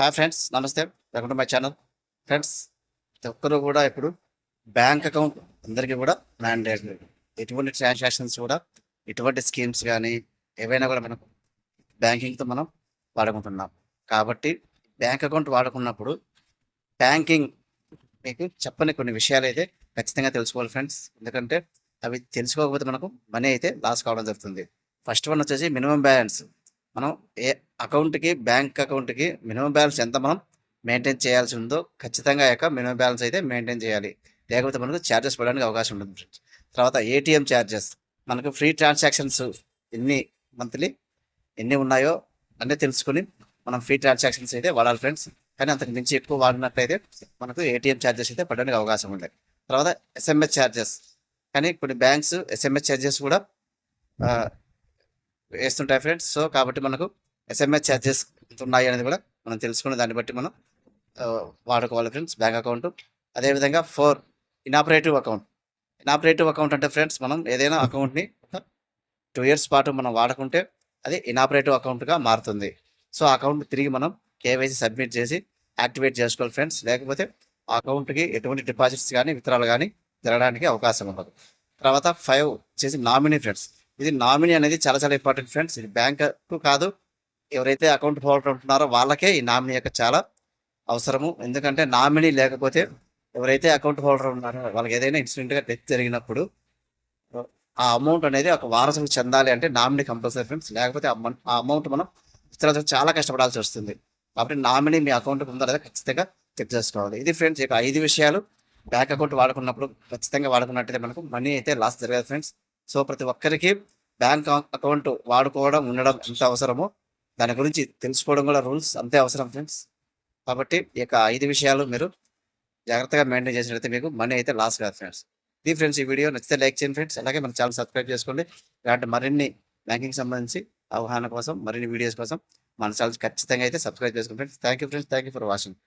Hi friends, నమస్తే. Welcome to my channel. Friends, ప్రతి ఒక్కరు కూడా ఇప్పుడు బ్యాంక్ అకౌంట్ అందరికీ కూడా మ్యాండేటరీ. ఎటువంటి ట్రాన్సాక్షన్స్ కూడా, ఎటువంటి స్కీమ్స్ కానీ ఏవైనా కూడా మనం బ్యాంకింగ్తో మనం వాడుకుంటున్నాం. కాబట్టి బ్యాంక్ అకౌంట్ వాడుకున్నప్పుడు బ్యాంకింగ్ మీకు చెప్పని కొన్ని విషయాలు అయితే ఖచ్చితంగా తెలుసుకోవాలి ఫ్రెండ్స్. ఎందుకంటే అవి తెలుసుకోకపోతే మనకు మనీ అయితే లాస్ కావడం జరుగుతుంది. ఫస్ట్ వన్ వచ్చేసి మినిమం బ్యాలెన్స్. మనం ఏ అకౌంట్కి, బ్యాంక్ అకౌంట్కి మినిమం బ్యాలెన్స్ ఎంత మనం మెయింటైన్ చేయాల్సి ఉందో ఖచ్చితంగా మినిమం బ్యాలెన్స్ అయితే మెయింటైన్ చేయాలి. లేకపోతే మనకు ఛార్జెస్ పడడానికి అవకాశం ఉంటుంది ఫ్రెండ్స్. తర్వాత ఏటీఎం ఛార్జెస్, మనకు ఫ్రీ ట్రాన్సాక్షన్స్ మంత్లీ ఎన్ని ఉన్నాయో అన్నీ తెలుసుకొని మనం ఫ్రీ ట్రాన్సాక్షన్స్ అయితే వాడాలి ఫ్రెండ్స్. కానీ అంతకు మించి ఎక్కువ వాడినట్లయితే మనకు ఏటీఎం ఛార్జెస్ అయితే పడడానికి అవకాశం ఉంది. తర్వాత ఎస్ఎంఎస్ ఛార్జెస్, కానీ కొన్ని బ్యాంక్స్ ఎస్ఎంఎస్ ఛార్జెస్ కూడా వేస్తుంటాయి ఫ్రెండ్స్. సో కాబట్టి మనకు ఎస్ఎంఎస్ ఛార్జెస్ ఎంత ఉన్నాయి అనేది కూడా మనం తెలుసుకున్న దాన్ని బట్టి మనం వాడుకోవాలి ఫ్రెండ్స్ బ్యాంక్ అకౌంట్. అదేవిధంగా ఇనాపరేటివ్ అకౌంట్. ఇనాపరేటివ్ అకౌంట్ అంటే ఫ్రెండ్స్, మనం ఏదైనా అకౌంట్ని 2 years పాటు మనం వాడుకుంటే అది ఇనాపరేటివ్ అకౌంట్గా మారుతుంది. సో ఆ అకౌంట్ తిరిగి మనం కేవైసీ సబ్మిట్ చేసి యాక్టివేట్ చేసుకోవాలి ఫ్రెండ్స్. లేకపోతే ఆ అకౌంట్కి ఎటువంటి డిపాజిట్స్ కానీ విత్డ్రాలు కానీ జరగడానికి అవకాశం ఉండదు. తర్వాత 5 వచ్చేసి నామినీ ఫ్రెండ్స్. ఇది నామినీ అనేది చాలా చాలా ఇంపార్టెంట్ ఫ్రెండ్స్. ఇది బ్యాంకు కాదు, ఎవరైతే అకౌంట్ హోల్డర్ ఉంటున్నారో వాళ్ళకే ఈ నామినీ చాలా అవసరము. ఎందుకంటే నామినీ లేకపోతే ఎవరైతే అకౌంట్ హోల్డర్ ఉన్నారో వాళ్ళకి ఏదైనా ఇన్సిడెంట్గా డెత్ జరిగినప్పుడు ఆ అమౌంట్ అనేది ఒక వారసులకు చెందాలి అంటే నామినీ కంపల్సరీ ఫ్రెండ్స్. లేకపోతే ఆ అమౌంట్ మనం విత్డ్రా చాలా కష్టపడాల్సి వస్తుంది. కాబట్టి నామినీ మీ అకౌంట్ ఉందా లేదా ఖచ్చితంగా చెక్ చేసుకోవాలి. ఇది ఫ్రెండ్స్, ఇక 5 విషయాలు బ్యాంక్ అకౌంట్ వాడుకున్నప్పుడు ఖచ్చితంగా వాడుకున్నట్టయితే మనకు మనీ అయితే లాస్ జరగదు ఫ్రెండ్స్. సో ప్రతి ఒక్కరికి బ్యాంక్ అకౌంట్ వాడుకోవడం ఉండడం ఎంత అవసరమో దాని గురించి తెలుసుకోవడం కూడా రూల్స్ అంతే అవసరం ఫ్రెండ్స్. కాబట్టి ఈ 5 విషయాలు మీరు జాగ్రత్తగా మెయింటైన్ చేసినట్లయితే మీకు మనీ అయితే లాస్ కాదు ఫ్రెండ్స్. ఇది ఫ్రెండ్స్, ఈ వీడియో నచ్చితే లైక్ చేయండి ఫ్రెండ్స్. అలాగే మన ఛానల్ సబ్స్క్రైబ్ చేసుకోండి. ఇలాంటి మరిన్ని బ్యాంకింగ్ సంబంధించి అవగాహన కోసం, మరిన్ని వీడియోస్ కోసం మన ఛానల్ ఖచ్చితంగా అయితే సబ్స్క్రైబ్ చేసుకోండి friends. Thank you friends, thank you for watching.